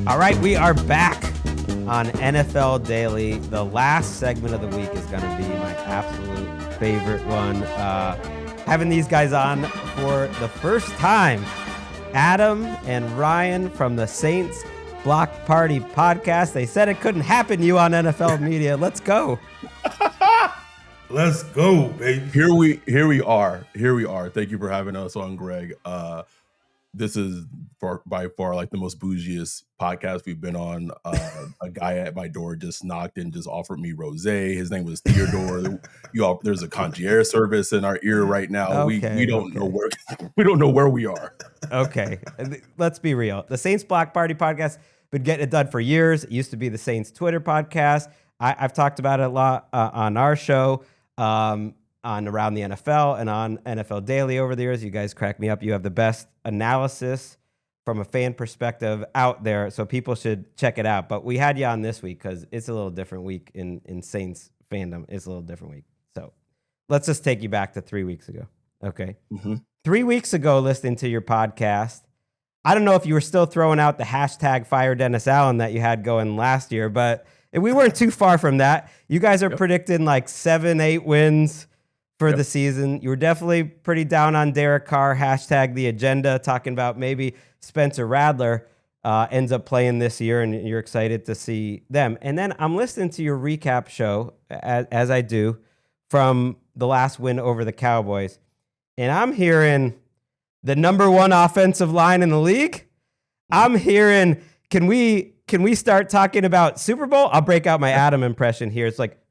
All right, we are back on NFL Daily. The last segment of the week is going to be my absolute favorite one. Having these guys on for the first time, Adam and Ryan from the Saints Block Party podcast. They said it couldn't happen to you on NFL Media. Let's go. Let's go, baby. Here we are. Thank you for having us on, Greg. This is by far like the most bougiest podcast we've been on. A guy at my door just knocked and just offered me rosé. His name was Theodore. There's a concierge service in our ear right now. We don't know where we are. Okay, let's be real. The Saints Block Party podcast been getting it done for years. It used to be the Saints Twitter podcast. I've talked about it a lot on our show. On Around the NFL and on NFL Daily over the years. You guys crack me up. You have the best analysis from a fan perspective out there, so people should check it out. But we had you on this week because it's a little different week in Saints fandom. It's a little different week. So let's just take you back to 3 weeks ago. Okay. Mm-hmm. 3 weeks ago, listening to your podcast, I don't know if you were still throwing out the hashtag Fire Dennis Allen that you had going last year, but we weren't too far from that. You guys are predicting like 7-8 wins for the season. You were definitely pretty down on Derek Carr, hashtag the agenda, talking about maybe Spencer Rattler ends up playing this year, and you're excited to see them. And then I'm listening to your recap show, as I do, from the last win over the Cowboys, and I'm hearing the number one offensive line in the league. I'm hearing, can we start talking about Super Bowl? I'll break out my Adam impression here. It's like,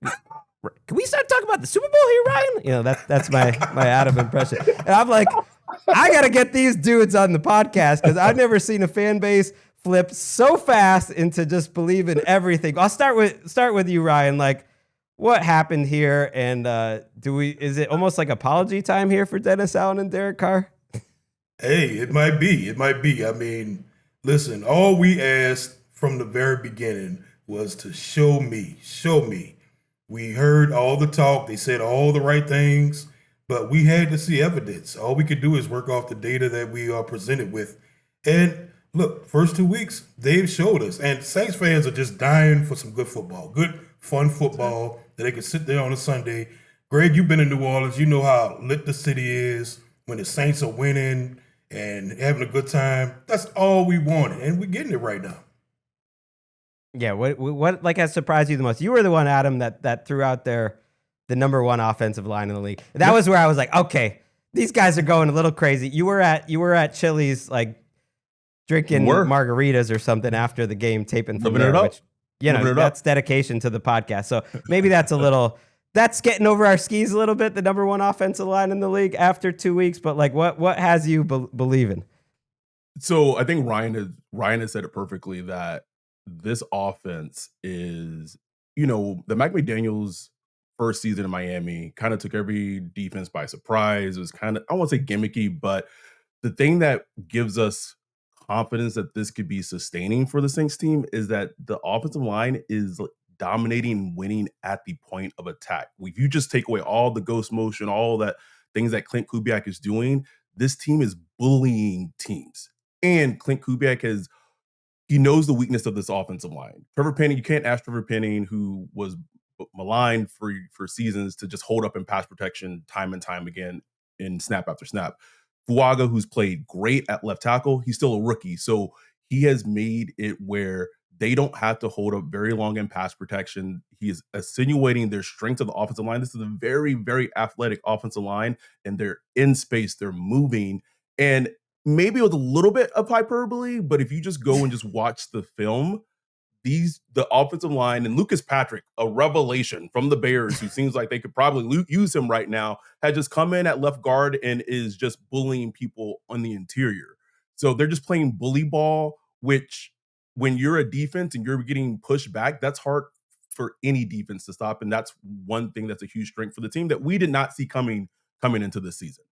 can we start talking about the Super Bowl here, Ryan? You know, that's my Adam impression. And I'm like, I got to get these dudes on the podcast because I've never seen a fan base flip so fast into just believing everything. I'll start with you, Ryan. Like, what happened here? And is it almost like apology time here for Dennis Allen and Derek Carr? Hey, it might be. I mean, listen, all we asked from the very beginning was to show me. We heard all the talk. They said all the right things, but we had to see evidence. All we could do is work off the data that we are presented with. And look, first 2 weeks, they've showed us. And Saints fans are just dying for some good football, good, fun football that they can sit there on a Sunday. Greg, you've been in New Orleans. You know how lit the city is when the Saints are winning and having a good time. That's all we wanted, and we're getting it right now. Yeah, what like has surprised you the most? You were the one, Adam, that threw out the number one offensive line in the league. That was where I was like, okay, these guys are going a little crazy. You were at Chili's, like drinking margaritas or something after the game, taping from there, which that's dedication to the podcast. So maybe that's that's getting over our skis a little bit. The number one offensive line in the league after 2 weeks, but like what has you believing? So I think Ryan has said it perfectly that this offense is, the Mike McDaniel's first season in Miami kind of took every defense by surprise. It was kind of, I won't say gimmicky, but the thing that gives us confidence that this could be sustaining for the Saints team is that the offensive line is dominating and winning at the point of attack. If you just take away all the ghost motion, all that things that Clint Kubiak is doing, this team is bullying teams. And Clint Kubiak he knows the weakness of this offensive line. Trevor Penning, you can't ask Trevor Penning, who was maligned for seasons, to just hold up in pass protection time and time again in snap after snap. Fuaga, who's played great at left tackle, he's still a rookie. So he has made it where they don't have to hold up very long in pass protection. He is insinuating their strength of the offensive line. This is a very, very athletic offensive line, and they're in space, they're moving. And maybe with a little bit of hyperbole, but if you just go and just watch the film, the offensive line and Lucas Patrick, a revelation from the Bears, who seems like they could probably use him right now, had just come in at left guard and is just bullying people on the interior. So they're just playing bully ball, which when you're a defense and you're getting pushed back, that's hard for any defense to stop. And that's one thing that's a huge strength for the team that we did not see coming into this season.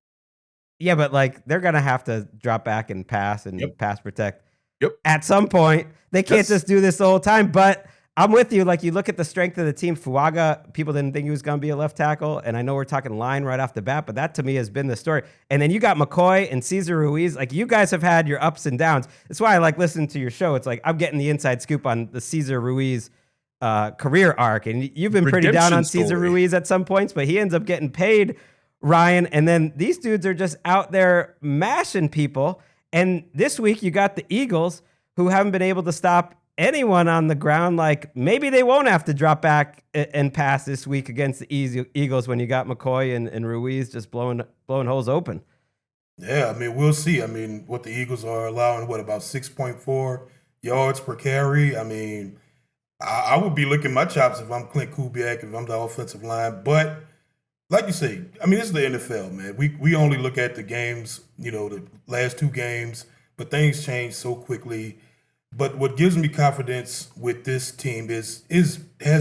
Yeah, but like they're gonna have to drop back and pass and pass protect. Yep. At some point, they can't just do this the whole time. But I'm with you. Like, you look at the strength of the team. Fuaga, people didn't think he was going to be a left tackle. And I know we're talking line right off the bat, but that to me has been the story. And then you got McCoy and Cesar Ruiz. Like, you guys have had your ups and downs. That's why I like listening to your show. It's like I'm getting the inside scoop on the Cesar Ruiz career arc. And you've been pretty down on Cesar Ruiz at some points, but he ends up getting paid, Ryan. And then these dudes are just out there mashing people. And this week you got the Eagles, who haven't been able to stop anyone on the ground. Like, maybe they won't have to drop back and pass this week against the Eagles when you got McCoy and Ruiz just blowing holes open. Yeah, I mean, we'll see. I mean, what the Eagles are allowing, about 6.4 yards per carry. I mean, I would be licking my chops if I'm Clint Kubiak, if I'm the offensive line. But like you say, I mean, this is the NFL, man. We only look at the games, the last 2 games, but things change so quickly. But what gives me confidence with this team has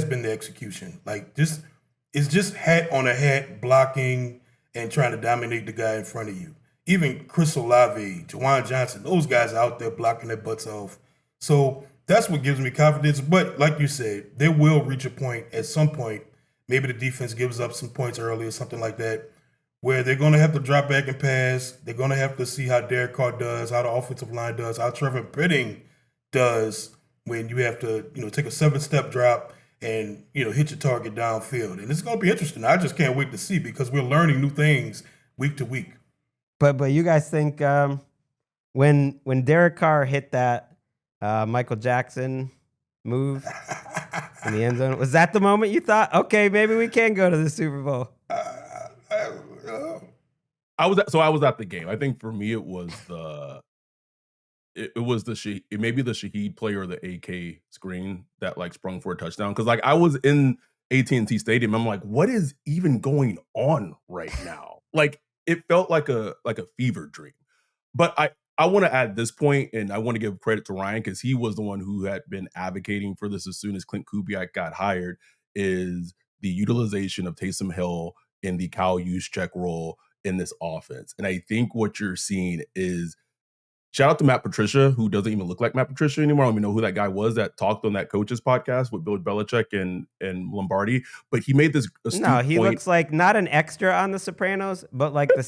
been the execution. Like, it's just hat on a hat blocking and trying to dominate the guy in front of you. Even Chris Olave, Juwan Johnson, those guys are out there blocking their butts off. So that's what gives me confidence. But like you said, they will reach a point at some point. Maybe the defense gives up some points early or something like that, where they're going to have to drop back and pass. They're going to have to see how Derek Carr does, how the offensive line does, how Trevor Penning does when you have to, take a 7-step drop and, hit your target downfield. And it's going to be interesting. I just can't wait to see, because we're learning new things week to week. But you guys think when Derek Carr hit that Michael Jackson move in the end zone, was that the moment you thought, okay, maybe we can go to the Super Bowl? I was at the game. I think for me it was maybe the Shaheed play or the AK screen that like sprung for a touchdown. Because like I was in AT&T Stadium, I'm like, what is even going on right now? Like, it felt like a fever dream. But I want to add this point, and I want to give credit to Ryan, because he was the one who had been advocating for this as soon as Clint Kubiak got hired, is the utilization of Taysom Hill in the Kyle Juszczyk role in this offense. And I think what you're seeing is, shout out to Matt Patricia, who doesn't even look like Matt Patricia anymore. I don't even know who that guy was that talked on that coaches podcast with Bill Belichick and Lombardi. But he made this astute point. Looks like not an extra on The Sopranos, but like the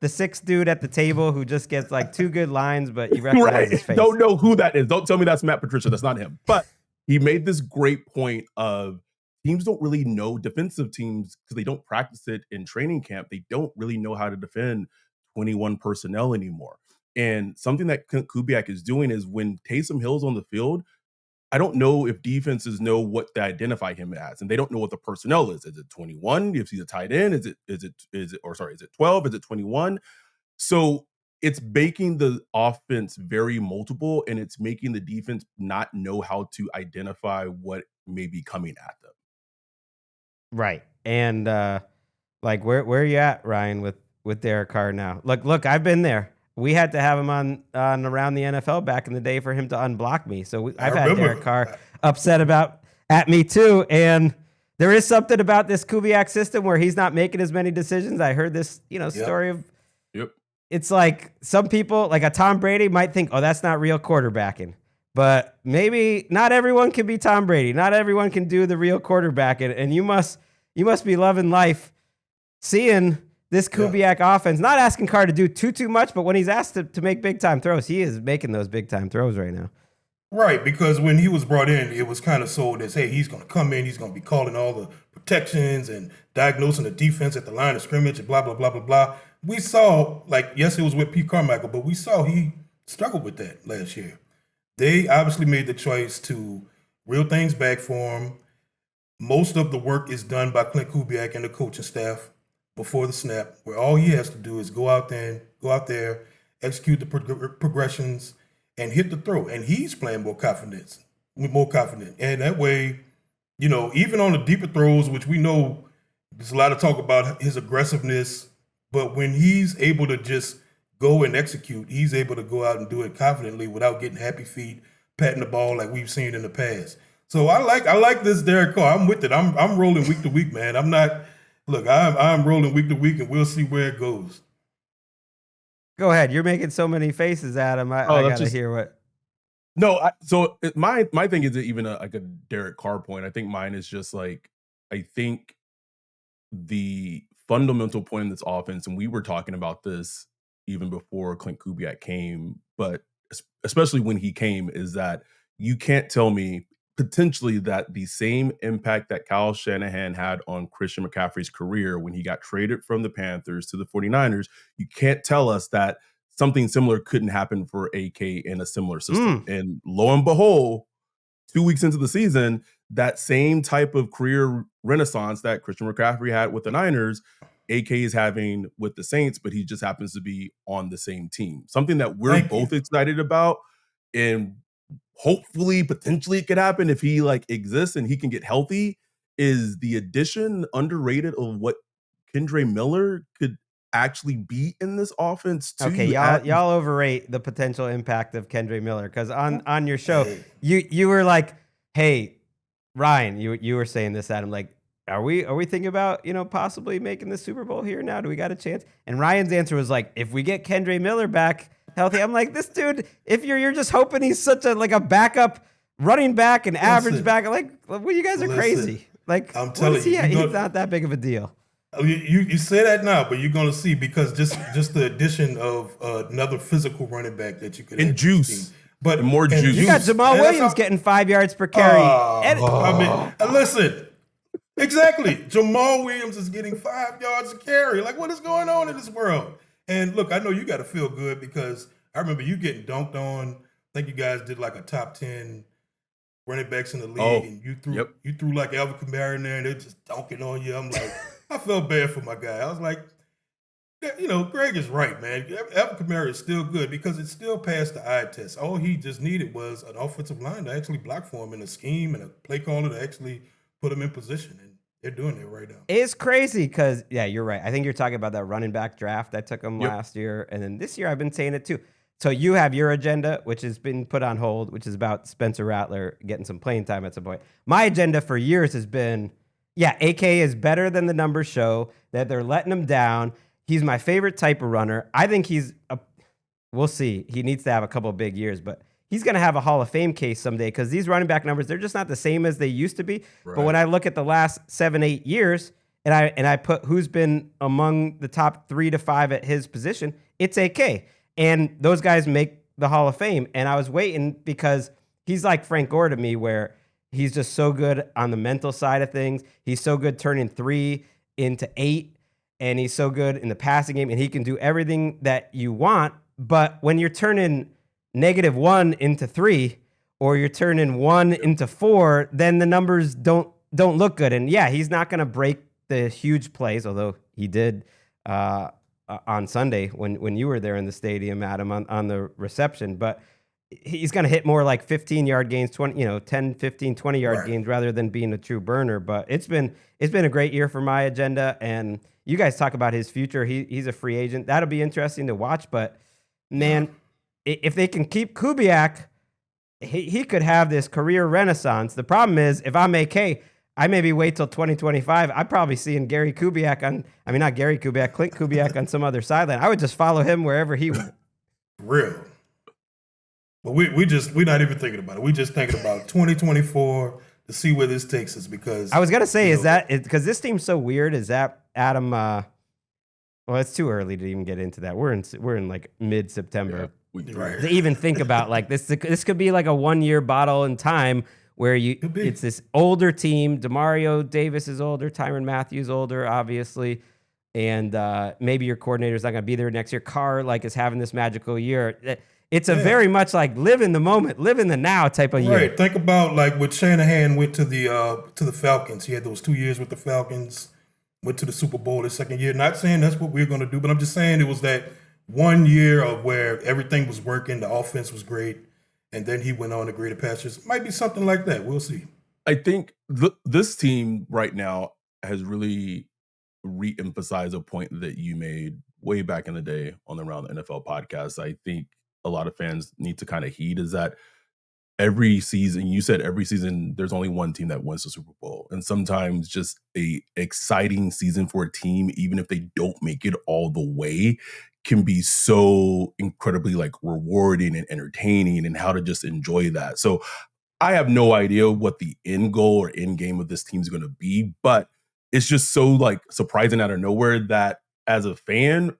sixth dude at the table who just gets like 2 good lines, but you recognize his face. Don't know who that is. Don't tell me that's Matt Patricia. That's not him. But he made this great point of teams don't really know, defensive teams, because they don't practice it in training camp, they don't really know how to defend 21 personnel anymore. And something that Kubiak is doing is, when Taysom Hill's on the field, I don't know if defenses know what to identify him as, and they don't know what the personnel is. Is it 21? If he's a tight end, is it 12? Is it 21? So it's making the offense very multiple, and it's making the defense not know how to identify what may be coming at them. Right. And like, where are you at, Ryan, with Derek Carr now? Look, I've been there. We had to have him on Around the NFL back in the day for him to unblock me. So I've had Derek Carr upset at me too. And there is something about this Kubiak system where he's not making as many decisions. I heard this, story of. Yep. It's like some people, like a Tom Brady, might think, oh, that's not real quarterbacking. But maybe not everyone can be Tom Brady. Not everyone can do the real quarterbacking. And you must be loving life, seeing this Kubiak offense, not asking Carr to do too much, but when he's asked to make big-time throws, he is making those big-time throws right now. Right, because when he was brought in, it was kind of sold as, hey, he's going to come in, he's going to be calling all the protections and diagnosing the defense at the line of scrimmage and blah, blah, blah, blah, blah. We saw, like, yes, it was with Pete Carmichael, but we saw he struggled with that last year. They obviously made the choice to reel things back for him. Most of the work is done by Clint Kubiak and the coaching staff before the snap, where all he has to do is go out there, execute the progressions, and hit the throw. And he's playing more confident. And that way, even on the deeper throws, which we know there's a lot of talk about his aggressiveness, but when he's able to just go and execute, he's able to go out and do it confidently without getting happy feet, patting the ball like we've seen in the past. So I like this Derek Carr. I'm with it. I'm rolling week to week, man. I'm rolling week to week, and we'll see where it goes. Go ahead. You're making so many faces, Adam. I got to hear what. No, my thing isn't even like a Derek Carr point. I think mine is just like, I think the fundamental point in this offense, and we were talking about this even before Clint Kubiak came, but especially when he came, is that you can't tell me potentially that the same impact that Kyle Shanahan had on Christian McCaffrey's career when he got traded from the Panthers to the 49ers, you can't tell us that something similar couldn't happen for AK in a similar system. And lo and behold, 2 weeks into the season, that same type of career renaissance that Christian McCaffrey had with the Niners, AK is having with the Saints, but he just happens to be on the same team. Something that we're both excited about, and hopefully, potentially it could happen if he like exists and he can get healthy, is the addition underrated of what Kendre Miller could actually be in this offense too. Okay, y'all overrate the potential impact of Kendre Miller, because on your show, you were like, hey, Ryan, you were saying this, Adam, like, are we thinking about, possibly making the Super Bowl here now? Do we got a chance? And Ryan's answer was like, if we get Kendre Miller back healthy. I'm like, this dude, if you're just hoping he's such a backup running back and average back, like, well, you guys are crazy. Like, I'm telling you, he's not that big of a deal. You say that now, but you're going to see, because just the addition of another physical running back that you could and juice. But more juice. You got Jamal Williams getting 5 yards per carry. Listen, exactly. Jamal Williams is getting 5 yards a carry. Like, what is going on in this world? And look, I know you got to feel good, because I remember you getting dunked on. I think you guys did like a top 10 running backs in the league, and you threw like Alvin Kamara in there, and they're just dunking on you. I'm like, I felt bad for my guy. I was like, Gregg is right, man. Alvin Kamara is still good, because it still passed the eye test. All he just needed was an offensive line to actually block for him, and a scheme and a play caller to actually put him in position. And they're doing it right now. It's crazy because, yeah, you're right. I think you're talking about that running back draft that took him last year. And then this year I've been saying it too. So you have your agenda, which has been put on hold, which is about Spencer Rattler getting some playing time at some point. My agenda for years has been, AK is better than the numbers show, that they're letting him down. He's my favorite type of runner. I think we'll see. He needs to have a couple of big years, but he's going to have a Hall of Fame case someday, because these running back numbers, they're just not the same as they used to be. Right. But when I look at the last 7-8 years, and I put who's been among the top 3 to 5 at his position, it's AK. And those guys make the Hall of Fame. And I was waiting, because he's like Frank Gore to me, where he's just so good on the mental side of things. He's so good turning 3 into 8, and he's so good in the passing game, and he can do everything that you want. But when you're turning -1 into 3, or you're turning 1 into 4, then the numbers don't look good. And yeah, he's not going to break the huge plays, although he did on Sunday when you were there in the stadium, Adam, on the reception. But he's going to hit more like 15-yard gains, 10, 15, 20-yard gains, rather than being a true burner. But it's been a great year for my agenda. And you guys talk about his future. He's a free agent. That'll be interesting to watch. But man, if they can keep Kubiak, he could have this career renaissance. The problem is, if I'm AK, I maybe wait till 2025. I'm probably seeing Clint Kubiak on some other sideline. I would just follow him wherever he went. Real. But we're not even thinking about it. We're just thinking about 2024 to see where this takes us, because I was going to say, because this team's so weird, is that, Adam, well, it's too early to even get into that. We're in like mid-September. Right. To even think about like this could be like a 1-year bottle in time, where it's this older team. DeMario Davis is older, Tyrann Mathieu older, obviously, and maybe your coordinator's not going to be there next year. Carr is having this magical year. It's a very much like live in the moment, live in the now type of year. Right. Think about like when Shanahan went to the Falcons. He had those 2 years with the Falcons, went to the Super Bowl his second year. Not saying that's what we're going to do, but I'm just saying it was that 1 year of where everything was working, the offense was great, and then he went on to greater pastures. Might be something like that. We'll see. I think this team right now has really re-emphasized a point that you made way back in the day on the Around the NFL podcast. I think a lot of fans need to kind of heed is that every season, there's only one team that wins the Super Bowl. And sometimes just a exciting season for a team, even if they don't make it all the way, can be so incredibly like rewarding and entertaining, and how to just enjoy that. So I have no idea what the end goal or end game of this team is going to be, but it's just so like surprising out of nowhere that as a fan,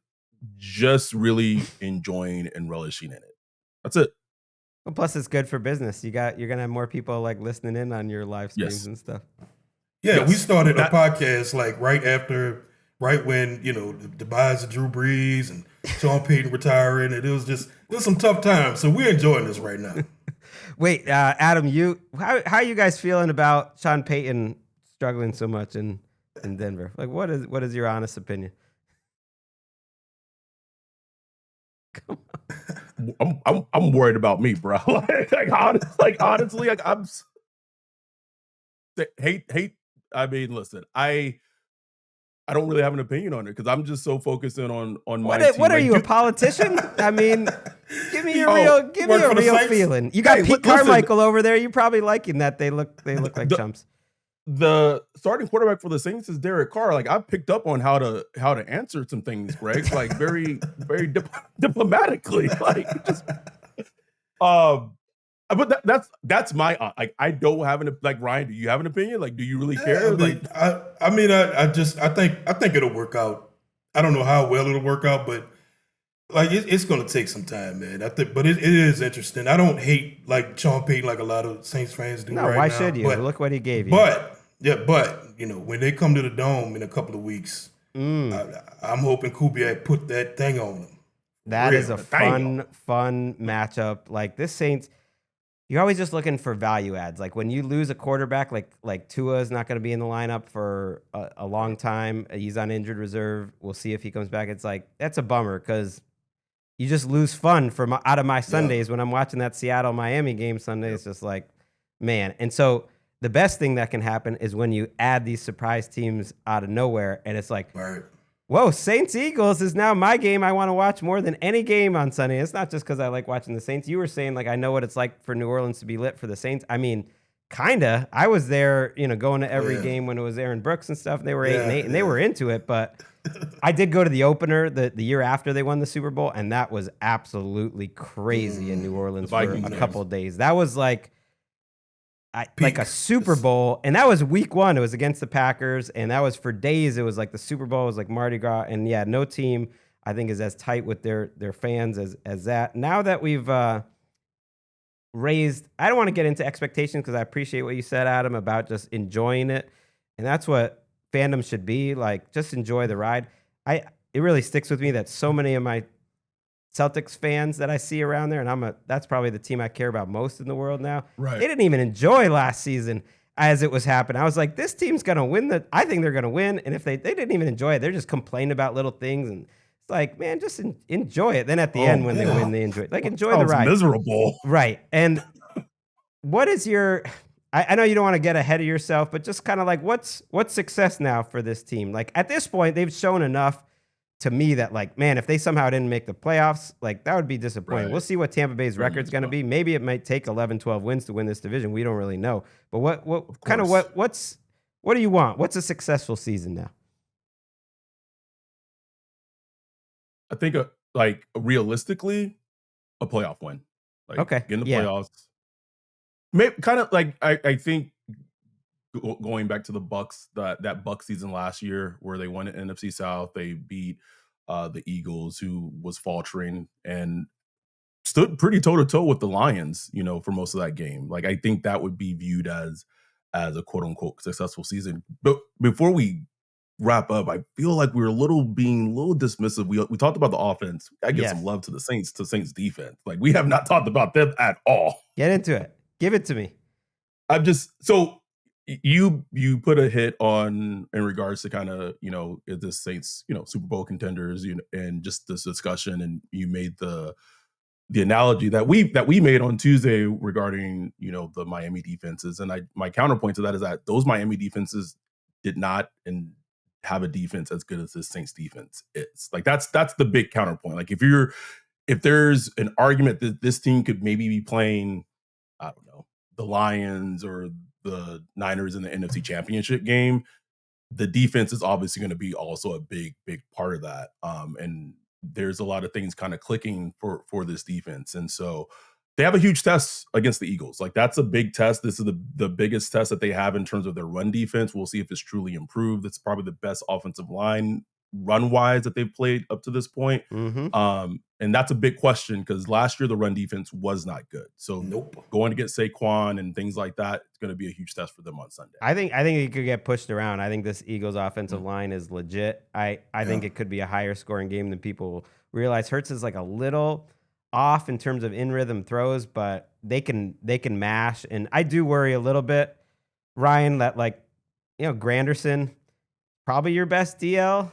just really enjoying and relishing in it. That's it. Well, plus it's good for business. You're gonna have more people like listening in on your live streams Yes. and stuff. Yeah, we Yes. started a podcast like right when the demise of Drew Brees and Sean Payton retiring, and it was some tough times. So we're enjoying this right now. Wait, Adam, how are you guys feeling about Sean Payton struggling so much in Denver? Like, what is your honest opinion? I'm worried about me, bro. Honestly, like I'm hate. I mean, listen, I don't really have an opinion on it because I'm just so focused in on my team. What are Like, you, a politician? I mean, give me a work for the real Saints? feeling. You got Hey, Pete listen. Carmichael over there. You're probably liking that. They look like chumps. The starting quarterback for the Saints is Derek Carr. Like I've picked up on how to answer some things, Greg. Like very diplomatically. Like just but that's my like I don't have an like Ryan. Do you have an opinion? Like, do you really care? I think it'll work out. I don't know how well it'll work out, but like it's going to take some time, man. I think, but it is interesting. I don't hate like Sean Payton like a lot of Saints fans do. No, right why now, should you? But, Look what he gave you. But when they come to the Dome in a couple of weeks, I'm hoping Kubiak put that thing on them. That is a fun matchup. Like this Saints, you're always just looking for value adds. Like when you lose a quarterback, like Tua is not going to be in the lineup for a long time. He's on injured reserve. We'll see if he comes back. It's like that's a bummer because you just lose fun from out of my Sundays when I'm watching that Seattle-Miami game Sunday. It's just like, man. And so the best thing that can happen is when you add these surprise teams out of nowhere, and it's like, whoa, Saints-Eagles is now my game I want to watch more than any game on Sunday. It's not just because I like watching the Saints. You were saying, like, I know what it's like for New Orleans to be lit for the Saints. I mean, kind of. I was there, going to every game when it was Aaron Brooks and stuff. They were 8-8, and they were into it. But I did go to the opener the year after they won the Super Bowl, and that was absolutely crazy in New Orleans for a couple of days. That was like a Super Bowl, and that was week 1. It was against the Packers, and that was for days. It was like the Super Bowl. It was like Mardi Gras, and yeah, no team I think is as tight with their fans as that. Now that we've raised, I don't want to get into expectations because I appreciate what you said, Adam, about just enjoying it, and that's what fandom should be like. Just enjoy the ride. It really sticks with me that so many of my Celtics fans that I see around there, and that's probably the team I care about most in the world now. Right. They didn't even enjoy last season as it was happening. I was like, this team's gonna win. I think they're gonna win. And if they didn't even enjoy it, they're just complaining about little things. And it's like, man, just enjoy it. Then at the end, when they win, they enjoy it. Like enjoy the ride. Miserable. Right. And what is your? I know you don't want to get ahead of yourself, but just kind of like what's success now for this team? Like at this point, they've shown enough to me that like, man, if they somehow didn't make the playoffs, like that would be disappointing. Right. We'll see what Tampa Bay's record's going to be. Maybe it might take 11, 12 wins to win this division. We don't really know. But what do you want? What's a successful season now? I think realistically, a playoff win. Like okay. Get in the playoffs. Maybe kind of like I think going back to the Bucks, that Bucks season last year where they won the NFC South, they beat the Eagles, who was faltering, and stood pretty toe to toe with the Lions, for most of that game. Like I think that would be viewed as a quote unquote successful season. But before we wrap up, I feel like we're being a little dismissive. We talked about the offense. I give some love to the Saints defense. Like we have not talked about them at all. Get into it. Give it to me. I'm just so. You put a hit on in regards to kind of the Saints Super Bowl contenders and just this discussion, and you made the analogy that we made on Tuesday regarding the Miami defenses, and my counterpoint to that is that those Miami defenses did not and have a defense as good as the Saints defense is. Like that's the big counterpoint. Like if there's an argument that this team could maybe be playing, I don't know, the Lions or the Niners in the NFC Championship game, the defense is obviously going to be also a big part of that. And there's a lot of things kind of clicking for this defense. And so they have a huge test against the Eagles. Like, that's a big test. This is the biggest test that they have in terms of their run defense. We'll see if it's truly improved. It's probably the best offensive line run wise that they've played up to this point. And that's a big question because last year the run defense was not good. So going to get Saquon and things like that, it's going to be a huge test for them on Sunday. I think it could get pushed around. I think this Eagles offensive line is legit. I think it could be a higher scoring game than people realize. Hurts is like a little off in terms of in rhythm throws, but they can mash. And I do worry a little bit, Ryan, that Granderson, probably your best DL.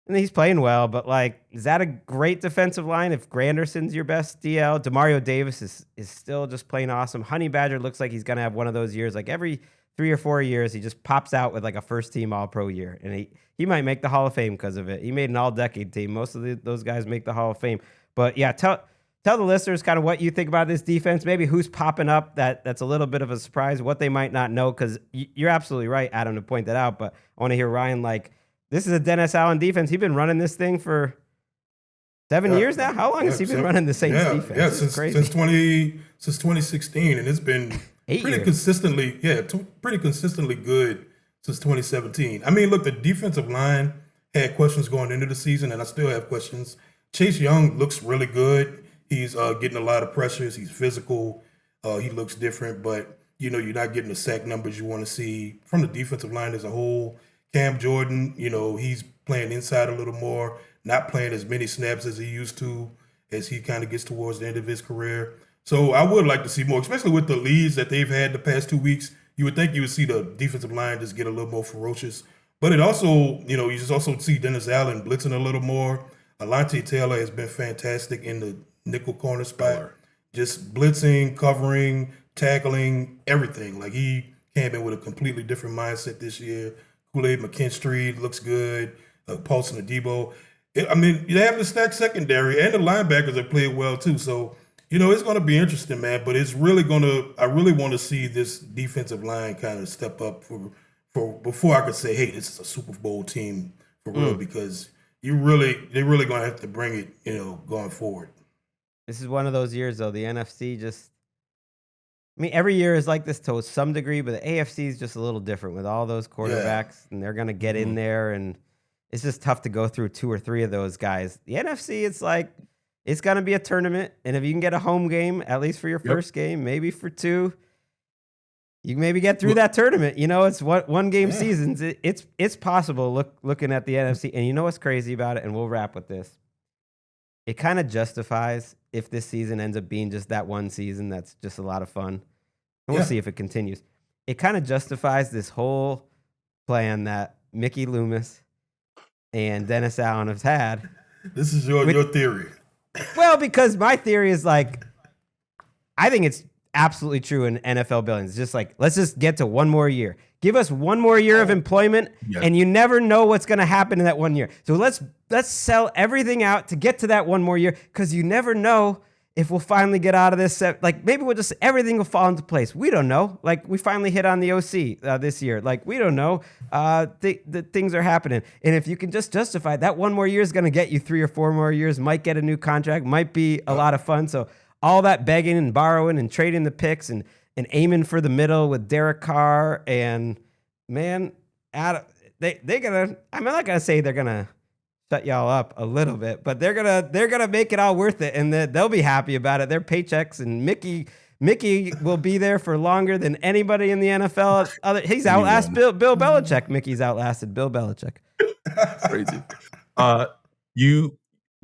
And he's playing well, but is that a great defensive line if Granderson's your best DL? Demario Davis is still just playing awesome. Honey Badger looks like he's going to have one of those years. Like every 3 or 4 years, he just pops out with a first-team All-Pro year. And he might make the Hall of Fame because of it. He made an all-decade team. Most of those guys make the Hall of Fame. But, yeah, tell the listeners kind of what you think about this defense, maybe who's popping up that's a little bit of a surprise, what they might not know, because you're absolutely right, Adam, to point that out. But I want to hear Ryan, this is a Dennis Allen defense. He's been running this thing for 7 years now. How long has he been running the Saints defense? Yeah, since 2016, and it's been pretty consistently good since 2017. I mean, look, the defensive line had questions going into the season, and I still have questions. Chase Young looks really good. He's getting a lot of pressures. He's physical. He looks different, but you're not getting the sack numbers you want to see from the defensive line as a whole. Cam Jordan, he's playing inside a little more, not playing as many snaps as he used to as he kind of gets towards the end of his career. So I would like to see more, especially with the leads that they've had the past 2 weeks. You would think you would see the defensive line just get a little more ferocious. But it also, you just also see Dennis Allen blitzing a little more. Alante Taylor has been fantastic in the nickel corner spot. Just blitzing, covering, tackling, everything. He came in with a completely different mindset this year. Kool-Aid McKinstry looks good. Paulson Adebo. They have the stacked secondary, and the linebackers have played well too. So, it's going to be interesting, man. But it's really I really want to see this defensive line kind of step up for before I could say, hey, this is a Super Bowl team for real, because they're really going to have to bring it, going forward. This is one of those years, though. The NFC every year is like this to some degree, but the AFC is just a little different with all those quarterbacks, and they're going to get in there, and it's just tough to go through 2 or 3 of those guys. The NFC, it's going to be a tournament, and if you can get a home game, at least for your first game, maybe for 2, you can maybe get through that tournament. It's one game seasons. It's possible looking at the NFC, and you know what's crazy about it, and we'll wrap with this. It kind of justifies if this season ends up being just that one season that's just a lot of fun. And we'll see if it continues. It kind of justifies this whole plan that Mickey Loomis and Dennis Allen have had. This is your theory. Well, because my theory is I think it's absolutely true in NFL buildings. Just let's just get to one more year. Give us one more year of employment, and you never know what's going to happen in that 1 year. So let's sell everything out to get to that one more year, because you never know if we'll finally get out of this. Maybe everything will fall into place. We don't know. We finally hit on the OC this year. We don't know. The things are happening. And if you can just justify that 1 more year is going to get you 3 or 4 more years, might get a new contract, might be a lot of fun. So all that begging and borrowing and trading the picks and aiming for the middle with Derek Carr, and man, I'm not gonna say they're gonna shut y'all up a little bit, but they're gonna make it all worth it, and they'll be happy about it. Their paychecks, and Mickey will be there for longer than anybody in the NFL. He's outlasted Bill Belichick. Mickey's outlasted Bill Belichick. Crazy. You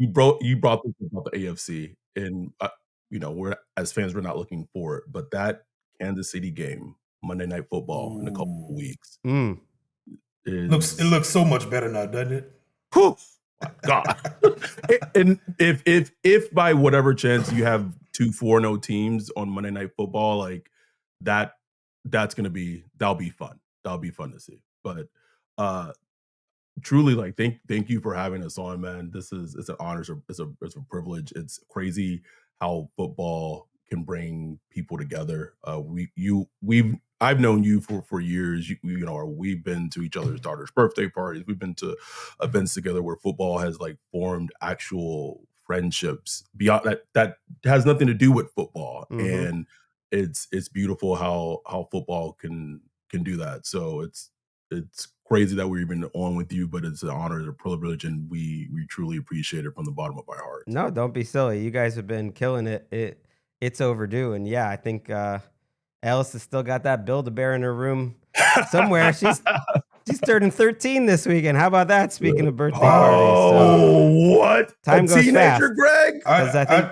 brought this about the AFC, and we're as fans, we're not looking for it, but that Kansas City game, Monday Night Football, in a couple of weeks, it looks so much better now, doesn't it? Whew, my God. And if by whatever chance you have 2 4-0 teams on Monday Night Football, that'll be fun. That'll be fun to see. But truly, thank you for having us on, man. It's an honor, it's a privilege. It's crazy how football can bring people together. I've known you for years. We've been to each other's daughters' birthday parties. We've been to events together where football has like formed actual friendships beyond that has nothing to do with football. Mhm. And it's beautiful how football can do that. So it's crazy that we're even on with you, but it's an honor, it's a privilege, and we truly appreciate it from the bottom of our hearts. No, don't be silly. You guys have been killing it. It's overdue, and yeah, I think Alice has still got that Build-A-Bear in her room somewhere. She's turning 13 this weekend. How about that? Speaking of birthday parties, so What? time A goes teenager, fast. Greg? Because I think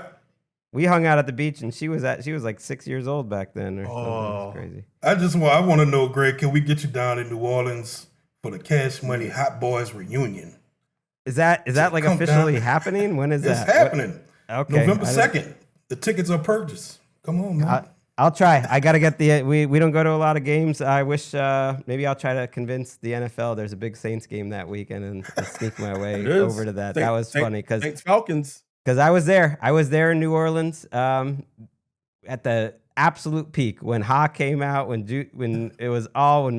we hung out at the beach, and she was like 6 years old back then, or something. It was crazy. I want to know, Greg, can we get you down in New Orleans for the Cash Money Hot Boys reunion? Is that like come officially down. happening? When is It's that? happening. Okay, November 2nd. The tickets are purchased. Come on, man. I'll try. I gotta get we don't go to a lot of games. I wish maybe I'll try to convince the NFL. There's a big Saints game that weekend and sneak my way over to that. That was funny because Falcons. Because I was there. I was there in New Orleans at the absolute peak when Ha came out, when it was all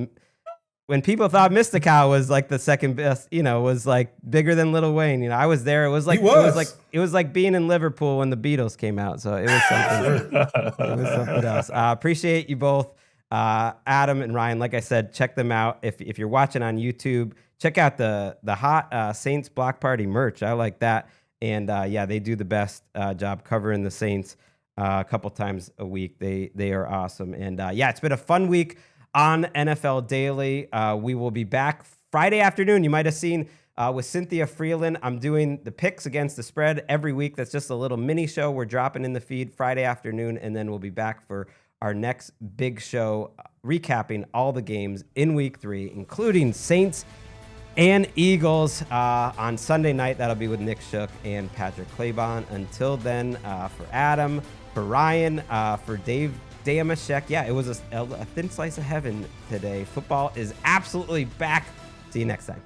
when people thought Mystical was like the second best, was like bigger than Lil Wayne. I was there. It was like it was like being in Liverpool when the Beatles came out. So it was something. It was something else. Appreciate you both, Adam and Ryan. Like I said, check them out if you're watching on YouTube. Check out the hot Saints Block Party merch. I like that. And yeah, they do the best job covering the Saints a couple times a week. They are awesome. And yeah, it's been a fun week on NFL Daily. We will be back Friday afternoon. You might have seen with Cynthia Freeland. I'm doing the picks against the spread every week. That's just a little mini show we're dropping in the feed Friday afternoon. And then we'll be back for our next big show, recapping all the games in week 3, including Saints and Eagles on Sunday night. That'll be with Nick Shook and Patrick Claybon. Until then, for Adam, for Ryan, for Dave Damashek. Yeah, it was a thin slice of heaven today. Football is absolutely back. See you next time.